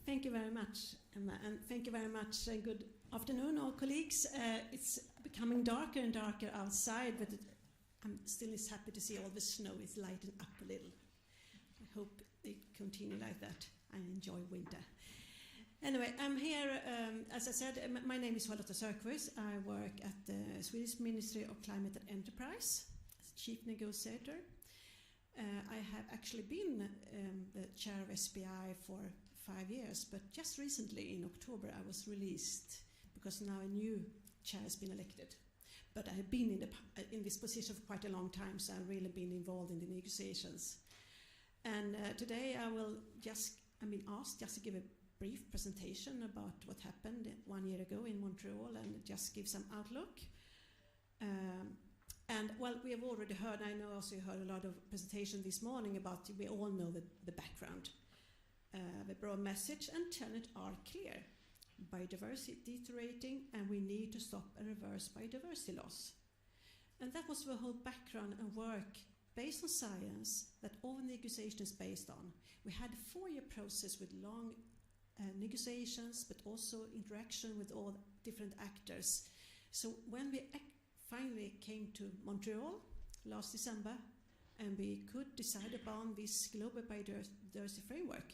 Thank you very much, Emma, and thank you very much. Good afternoon, all colleagues. It's becoming darker and darker outside, but I'm still happy to see all the snow is lighting up a little. I hope it continue like that. I enjoy winter. Anyway, I'm here, as I said, my name is Charlotta Sörquist. I work at the Swedish Ministry of Climate and Enterprise as Chief Negotiator. I have actually been the chair of SBI for 5 years, but just recently in October I was released because now a new chair has been elected. But I have been in this position for quite a long time, so I've really been involved in the negotiations. And today I will I've been asked just to give a brief presentation about what happened 1 year ago in Montreal and just give some outlook. And well, we have already heard, I know also you heard a lot of presentation this morning about, we all know the background. The broad message and tenet are clear. Biodiversity deteriorating and we need to stop and reverse biodiversity loss. And that was the whole background and work based on science that all the negotiation is based on. We had a 4-year process with long negotiations, but also interaction with all different actors. So when we finally came to Montreal last December and we could decide upon this global biodiversity framework,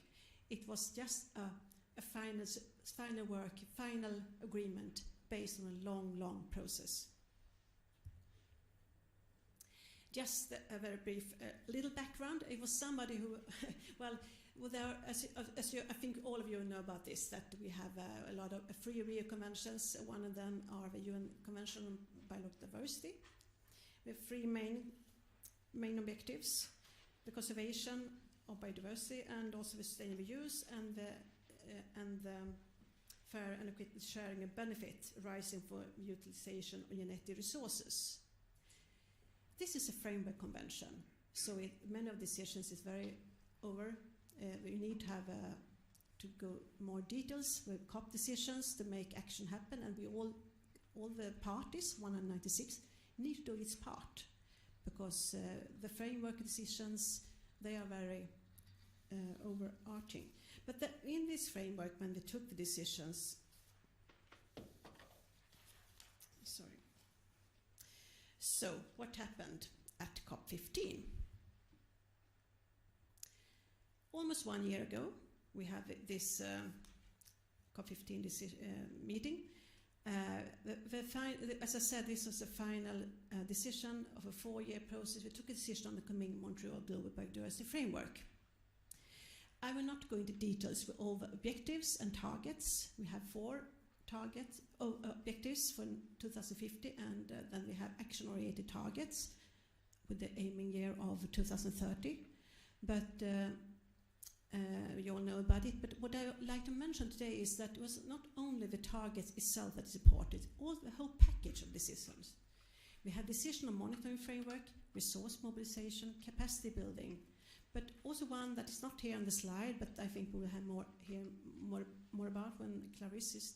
it was just a final agreement based on a long process. Just a very brief little background. It was somebody who, I think all of you know about this, that we have a lot of free Rio conventions. One of them are the UN Convention on Biodiversity. We have 3 main objectives: the conservation of biodiversity and also the sustainable use and the fair and equitable sharing of benefit arising for utilization of genetic resources. This is a framework convention, so many of the decisions is very over. We need to have to go more details with COP decisions to make action happen, and we all the parties, 196, need to do its part, because the framework decisions, they are very overarching. But in this framework, when they took the decisions, so what happened at COP15? Almost 1 year ago, we had this COP15 meeting. As I said, this was the final decision of a 4-year process. We took a decision on the Kunming-Montreal Global Biodiversity Framework. I will not go into details with all the objectives and targets. We have 4 objectives for 2050, and then we have action-oriented targets with the aiming year of 2030. But you all know about it. But what I would like to mention today is that it was not only the targets itself that is important, all the whole package of decisions. We had decision on monitoring framework, resource mobilization, capacity building, but also one that is not here on the slide, but I think we will have more about when Clarisse is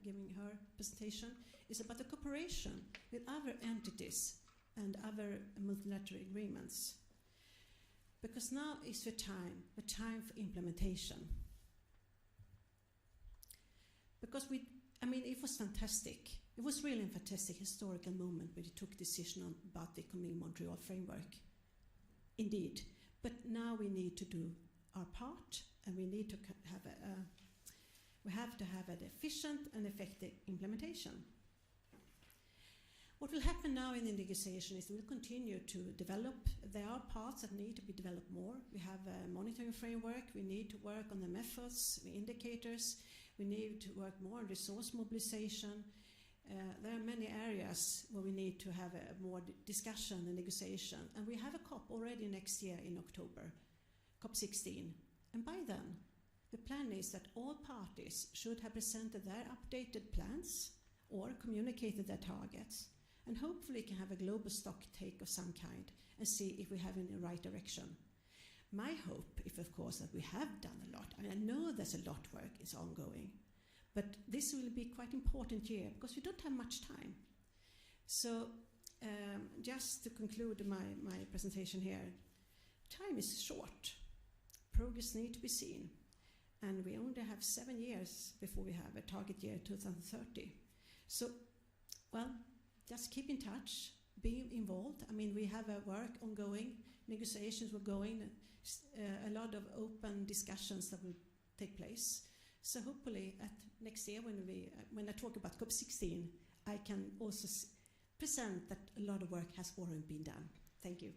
giving her presentation, is about the cooperation with other entities and other multilateral agreements. Because now is the time for implementation. Because it was fantastic. It was really a fantastic historical moment when we took a decision about the Kunming-Montreal framework. Indeed. But now we need to do our part, and we need to have an efficient and effective implementation. What will happen now in the negotiation is we'll continue to develop. There are parts that need to be developed more. We have a monitoring framework. We need to work on the methods, the indicators. We need to work more on resource mobilization. There are many areas where we need to have a more discussion and negotiation. And we have a COP already next year in October, COP16. And by then, the plan is that all parties should have presented their updated plans or communicated their targets. And hopefully can have a global stock take of some kind and see if we have in the right direction. My hope is, of course, that we have done a lot. I know there's a lot of work is ongoing, but this will be quite important year because we don't have much time. So just to conclude my presentation here, time is short. Progress needs to be seen. and we only have 7 years before we have a target year 2030. So, well, just keep in touch, be involved. I mean, we have a work ongoing, negotiations were going, a lot of open discussions that will take place. So hopefully at next year when I talk about COP16, I can also present that a lot of work has already been done. Thank you.